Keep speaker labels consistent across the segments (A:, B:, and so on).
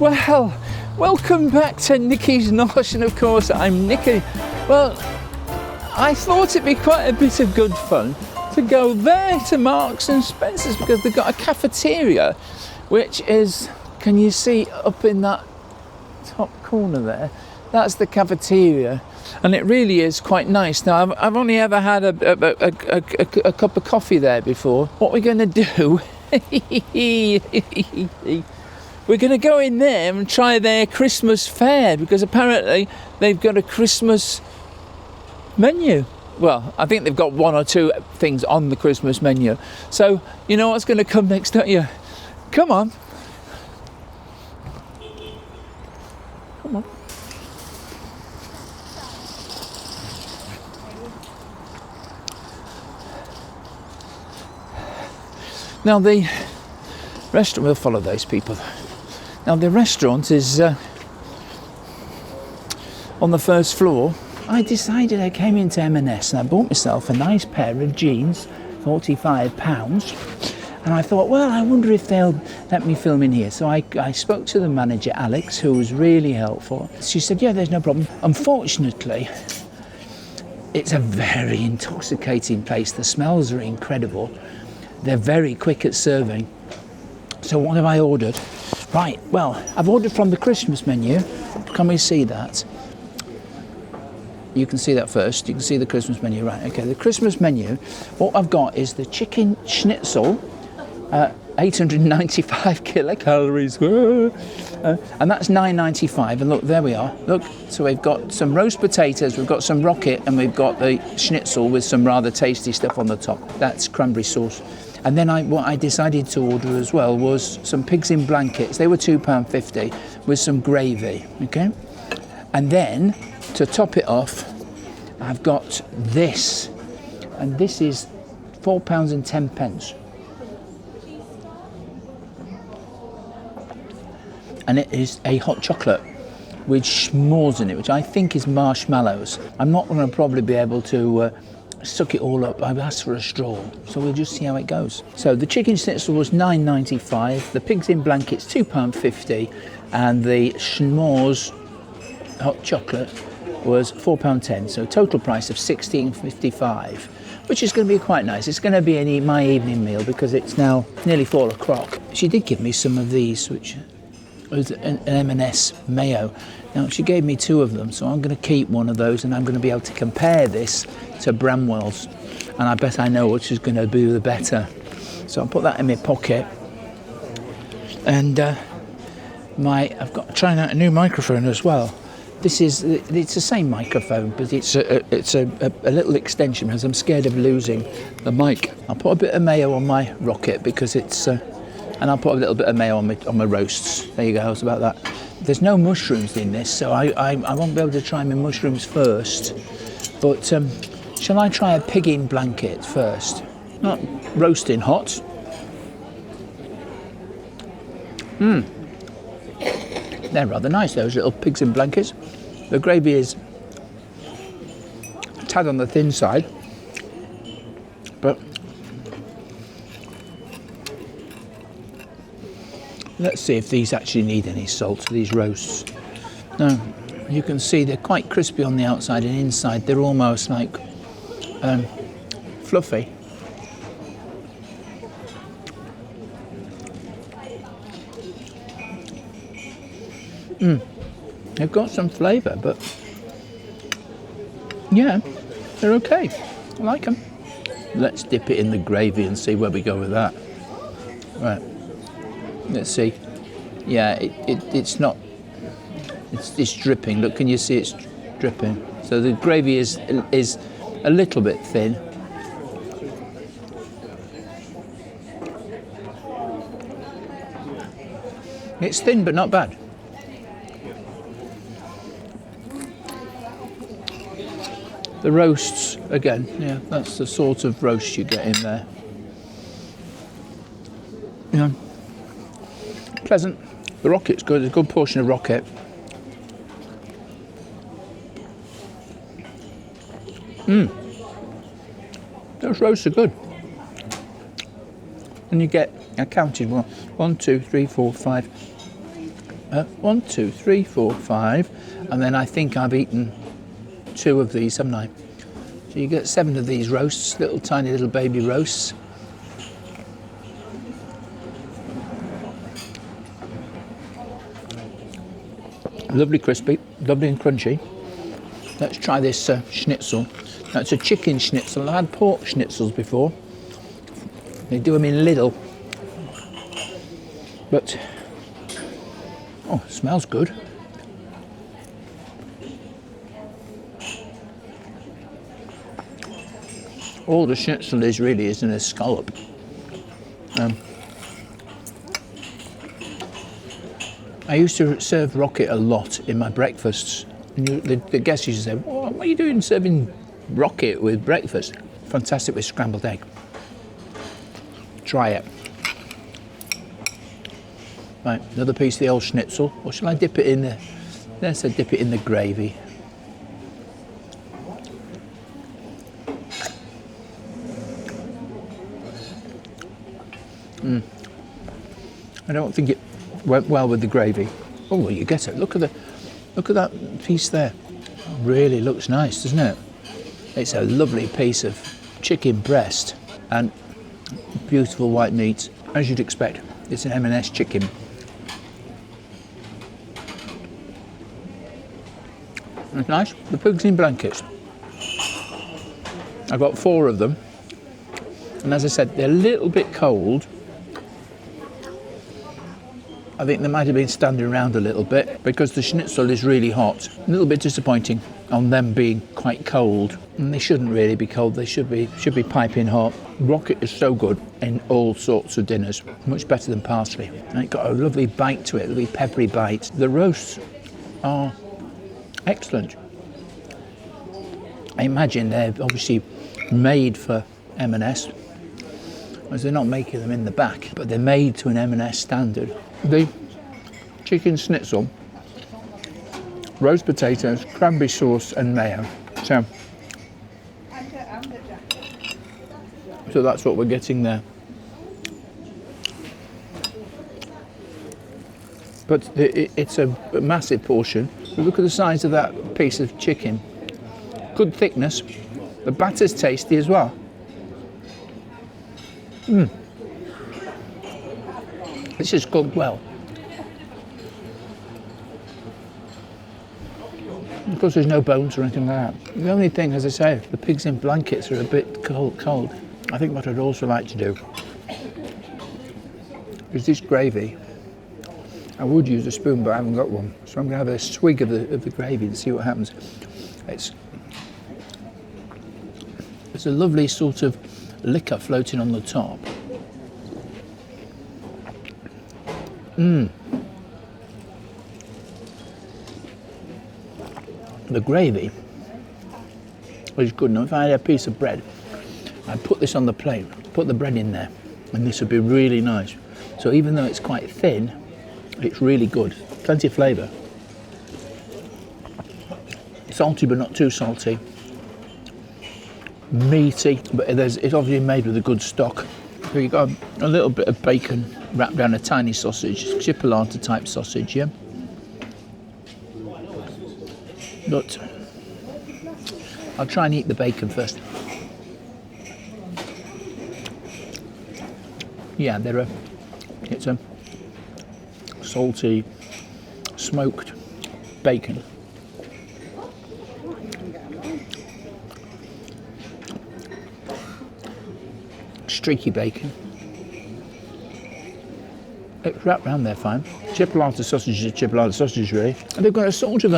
A: Well, welcome back to Nikki's Nosh, and of course I'm Nikki. Well, I thought it'd be quite a bit of good fun to go there to Marks and Spencer's because they've got a cafeteria, which is, can you see up in that top corner there? That's the cafeteria, and it really is quite nice. Now, I've only ever had a cup of coffee there before. What we're going to do, we're going to go in there and try their Christmas fare, because apparently they've got a Christmas menu. Well, I think they've got one or two things on the Christmas menu. So, you know what's going to come next, don't you? Come on. Come on. Now the restaurant, we'll follow those people. Now the restaurant is on the first floor. I decided, I came into M&S and I bought myself a nice pair of jeans, £45. And I thought, well, I wonder if they'll let me film in here. So I spoke to the manager, Alex, who was really helpful. She said, yeah, there's no problem. Unfortunately, it's a very intoxicating place. The smells are incredible. They're very quick at serving. So what have I ordered? Right, well, I've ordered from the Christmas menu. Can we see that? You can see that first. You can see the Christmas menu. Right, okay, the Christmas menu. What I've got is the chicken schnitzel, 895 kilocalories. And that's £9.95. And look, there we are. Look, so we've got some roast potatoes, we've got some rocket, and we've got the schnitzel with some rather tasty stuff on the top. That's cranberry sauce. And then what I decided to order as well was some pigs in blankets. They were £2.50 with some gravy, okay? And then, to top it off, I've got this. And this is £4.10. And it is a hot chocolate with s'mores in it, which I think is marshmallows. I'm not going to probably be able to suck it all up. I've asked for a straw, so we'll just see how it goes. So the chicken schnitzel was £9.95, the pigs in blankets £2.50, and the s'mores hot chocolate was £4.10. So total price of £16.55, which is going to be quite nice. It's going to be my evening meal because it's now nearly 4 o'clock. She did give me some of these, which was an M&S mayo. Now she gave me 2 of them, so I'm going to keep one of those, and I'm going to be able to compare this to Bramwell's, and I bet I know which is going to be the better. So I'll put that in my pocket, and I've got trying out a new microphone as well. It's the same microphone, but it's a little extension because I'm scared of losing the mic. I'll put a bit of mayo on my rocket because it's and I'll put a little bit of mayo on my roasts. There you go, how's about that? There's no mushrooms in this, so I won't be able to try my mushrooms first. But shall I try a pig in blanket first? Not roasting hot. They're rather nice, those little pigs in blankets. The gravy is a tad on the thin side, but let's see if these actually need any salt, these roasts. No, you can see they're quite crispy on the outside, and inside they're almost like fluffy. They've got some flavour, but yeah, they're okay. I like them. Let's dip it in the gravy and see where we go with that. Right. Let's see. Yeah, it's not. It's dripping. Look, can you see it's dripping? So the gravy is a little bit thin. It's thin, but not bad. The roasts, again, yeah, that's the sort of roast you get in there. Yeah. Pleasant. The rocket's good. There's a good portion of rocket. Those roasts are good. And you get, I counted 1, 2, 3, 4, 5, 1, 2, 3, 4, 5, and then I think I've eaten 2 of these, haven't I? So you get 7 of these roasts, little tiny little baby roasts. Lovely crispy, lovely and crunchy. Let's try this schnitzel. Now it's a chicken schnitzel. I've had pork schnitzels before. They do them in Lidl. But, oh, it smells good. All the schnitzel is really is in a scallop. I used to serve rocket a lot in my breakfasts. And the guests used to say, "What are you doing serving rocket with breakfast?" Fantastic with scrambled egg. Try it. Right, another piece of the old schnitzel. Or shall I dip it in the... Let's dip it in the gravy. I don't think it went well with the gravy. Oh, well, you get it. Look at that piece there. Really looks nice, doesn't it? It's a lovely piece of chicken breast and beautiful white meat, as you'd expect. It's an M&S chicken. It's nice. The pigs in blankets. I've got 4 of them, and as I said, they're a little bit cold. I think they might have been standing around a little bit because the schnitzel is really hot. A little bit disappointing on them being quite cold. And they shouldn't really be cold, they should be piping hot. Rocket is so good in all sorts of dinners, much better than parsley. And it got a lovely bite to it, a lovely peppery bite. The roasts are excellent. I imagine they're obviously made for M&S, as they're not making them in the back, but they're made to an M&S standard. The chicken schnitzel, roast potatoes, cranberry sauce and mayo. So that's what we're getting there. But it's a massive portion. Look at the size of that piece of chicken. Good thickness. The batter's tasty as well. This is cooked well. Of course, there's no bones or anything like that. The only thing, as I say, the pigs in blankets are a bit cold. I think what I'd also like to do is this gravy. I would use a spoon, but I haven't got one. So I'm going to have a swig of the gravy and see what happens. It's a lovely sort of liquor floating on the top. The gravy is good. Now, if I had a piece of bread, I'd put this on the plate, put the bread in there, and this would be really nice. So even though it's quite thin, it's really good. Plenty of flavour. Salty, but not too salty. Meaty, but it's obviously made with a good stock. So you've got a little bit of bacon wrapped down a tiny sausage, chipolata type sausage, yeah? But I'll try and eat the bacon first. Yeah, it's a salty, smoked bacon. Streaky bacon. It's wrapped around there fine. Chipolata sausage is chipolata sausage, really. And they've got a sort of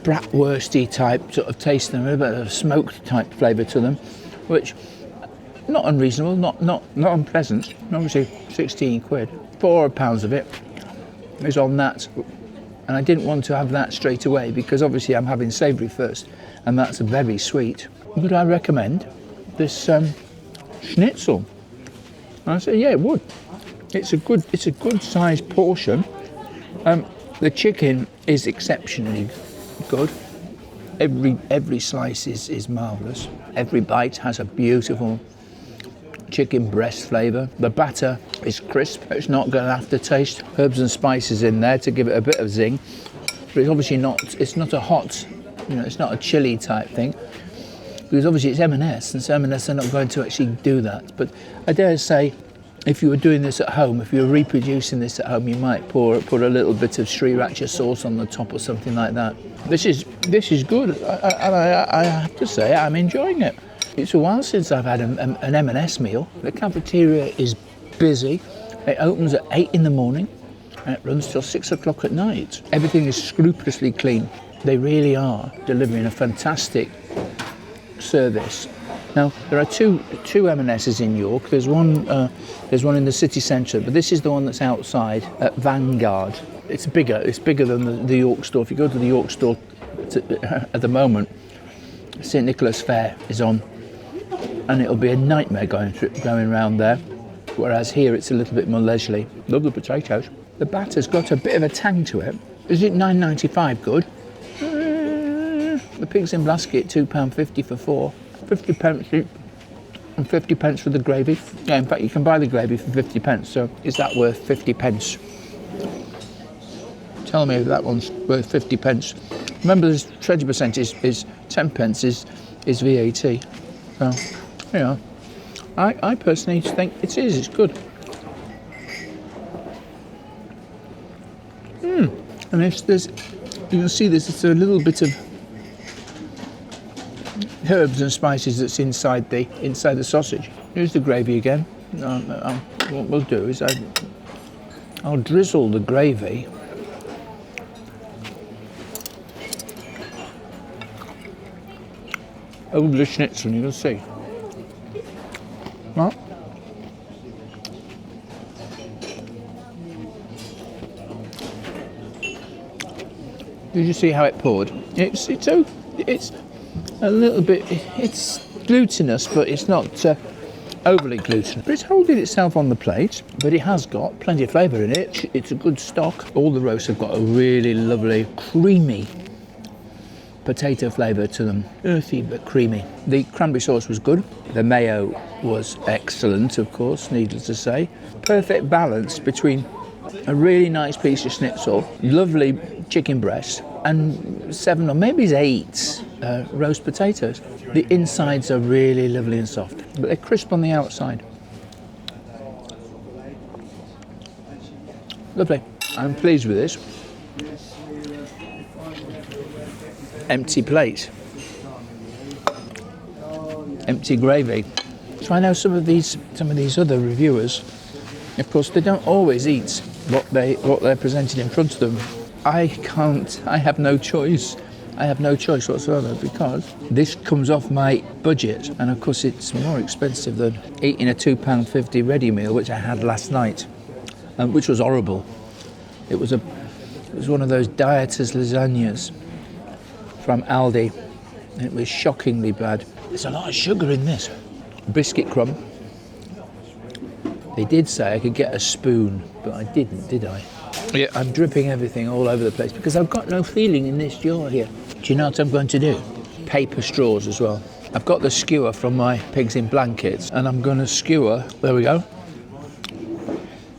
A: bratwursty type sort of taste to them, a bit of smoked type flavour to them, which not unreasonable, not unpleasant. Obviously 16 quid. £4 of it is on that, and I didn't want to have that straight away because obviously I'm having savoury first, and that's very sweet. Would I recommend this schnitzel? And I said, yeah, it would. It's a good sized portion. The chicken is exceptionally good. Every slice is marvellous. Every bite has a beautiful chicken breast flavour. The batter is crisp. It's not got an aftertaste. Herbs and spices in there to give it a bit of zing. But it's obviously not, it's not a hot, it's not a chili type thing. Because obviously it's M&S, and so M&S are not going to actually do that. But I dare say, if you were doing this at home, if you were reproducing this at home, you might put a little bit of sriracha sauce on the top or something like that. This is good, and I have to say I'm enjoying it. It's a while since I've had an M&S meal. The cafeteria is busy. It opens at 8 in the morning and it runs till 6 o'clock at night. Everything is scrupulously clean. They really are delivering a fantastic service. Now, there are two M&S's in York. There's one in the city centre, but this is the one that's outside at Vangarde. It's bigger than the York store. If you go to the York store at the moment, St Nicholas Fair is on, and it'll be a nightmare going around there. Whereas here it's a little bit more leisurely. Love the potatoes. The batter's got a bit of a tang to it. Is it £9.95 good? The pigs in Blasket, £2.50 for 4. 50 pence each, and 50 pence for the gravy. Yeah, in fact, you can buy the gravy for 50 pence, so is that worth 50 pence? Tell me if that one's worth 50 pence. Remember, the 20% is 10 pence is VAT. So, I personally think it is, it's good. And if there's, you can see there's a little bit of herbs and spices that's inside the sausage. Here's the gravy again. What we'll do is I'll drizzle the gravy over the schnitzel, and you'll see. Well, did you see how it poured? It's a little bit, it's glutinous, but it's not overly glutinous. But it's holding itself on the plate, but it has got plenty of flavour in it. It's a good stock. All the roasts have got a really lovely, creamy potato flavour to them. Earthy, but creamy. The cranberry sauce was good. The mayo was excellent, of course, needless to say. Perfect balance between a really nice piece of schnitzel, lovely chicken breast, and 7 or maybe 8 roast potatoes. The insides are really lovely and soft, but they're crisp on the outside. Lovely. I'm pleased with this. Empty plate. Empty gravy. So I know some of these other reviewers, of course, they don't always eat what they're presented in front of them. I have no choice. I have no choice whatsoever, because this comes off my budget, and of course it's more expensive than eating a £2.50 ready meal, which I had last night, which was horrible. It was one of those dieters lasagnas from Aldi, and it was shockingly bad. There's a lot of sugar in this. Biscuit crumb. They did say I could get a spoon, but I didn't, did I? Yeah, I'm dripping everything all over the place because I've got no feeling in this jar here. Do you know what I'm going to do? Paper straws as well. I've got the skewer from my pigs in blankets, and I'm going to skewer. There we go.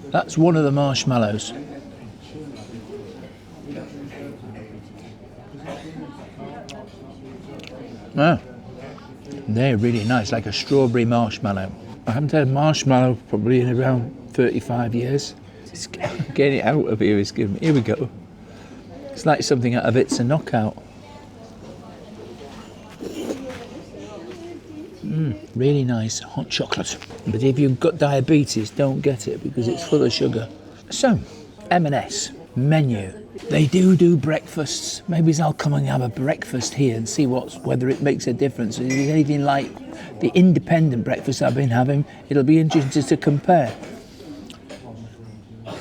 A: That's one of the marshmallows. Ah, they're really nice, like a strawberry marshmallow. I haven't had a marshmallow probably in around 35 years. Just getting it out of here is good. Here we go. It's like something out of It's a Knockout. Really nice hot chocolate. But if you've got diabetes, don't get it because it's full of sugar. So, M&S menu. They do breakfasts. Maybe I'll come and have a breakfast here and see whether it makes a difference. If it's anything like the independent breakfast I've been having, it'll be interesting to compare.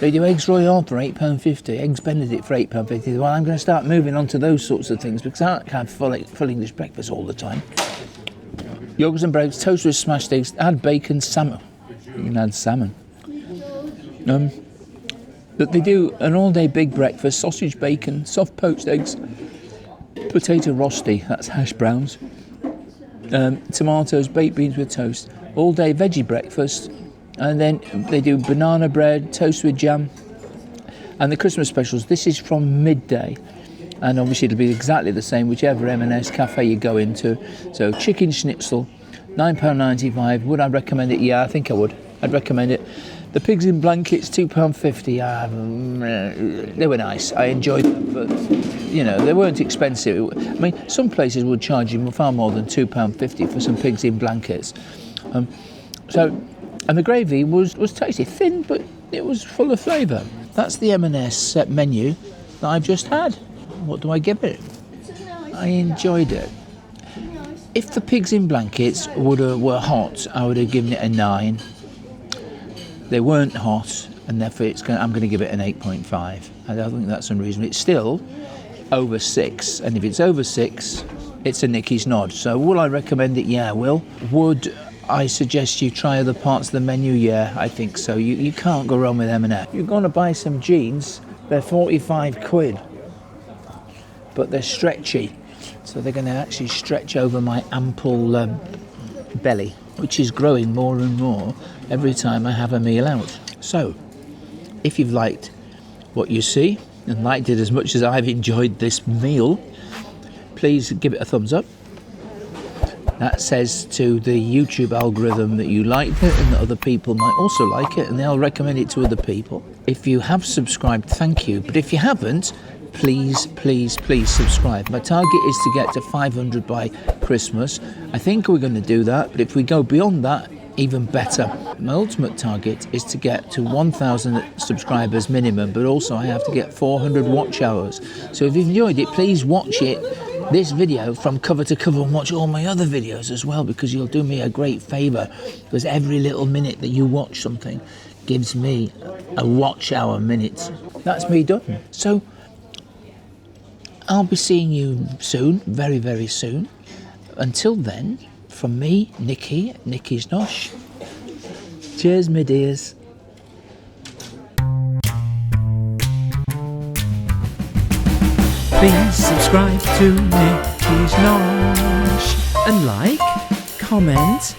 A: They do eggs Royale for £8.50, eggs Benedict for £8.50. Well, I'm going to start moving on to those sorts of things because I can't have full English breakfast all the time. Yogurts and breads, toast with smashed eggs, add bacon, salmon. You can add salmon. But they do an all-day big breakfast, sausage, bacon, soft poached eggs, potato rosti, that's hash browns, tomatoes, baked beans with toast, all-day veggie breakfast, and then they do banana bread, toast with jam, and the Christmas specials. This is from midday, and obviously it'll be exactly the same whichever M&S cafe you go into. So chicken schnitzel, £9.95. Would I recommend it? Yeah, I think I would. I'd recommend it. The pigs in blankets, £2.50. They were nice. I enjoyed them, but they weren't expensive. I mean, some places would charge you far more than £2.50 for some pigs in blankets. And the gravy was tasty, thin, but it was full of flavour. That's the M&S menu that I've just had. What do I give it? I enjoyed it. If the pigs in blankets were hot, I would have given it a 9. They weren't hot, and therefore I'm going to give it an 8.5. I don't think that's unreasonable. It's still over 6, and if it's over 6, it's a Nikki's nod. So will I recommend it? Yeah, I will. Would I suggest you try other parts of the menu? Yeah, I think so. You can't go wrong with M&S. You're going to buy some jeans, they're 45 quid, but they're stretchy. So they're going to actually stretch over my ample belly, which is growing more and more every time I have a meal out. So, if you've liked what you see and liked it as much as I've enjoyed this meal, please give it a thumbs up. That says to the YouTube algorithm that you liked it and that other people might also like it, and they'll recommend it to other people. If you have subscribed, thank you. But if you haven't, please subscribe. My target is to get to 500 by Christmas. I think we're going to do that, but if we go beyond that, even better. My ultimate target is to get to 1,000 subscribers minimum, but also I have to get 400 watch hours. So if you've enjoyed it, please watch this video from cover to cover and watch all my other videos as well, because you'll do me a great favour, because every little minute that you watch something gives me a watch hour minute. That's me done. So I'll be seeing you soon, very, very soon. Until then, from me, Nikki's Nosh. Cheers, my dears.
B: Please subscribe to Nikki's Nosh and like, comment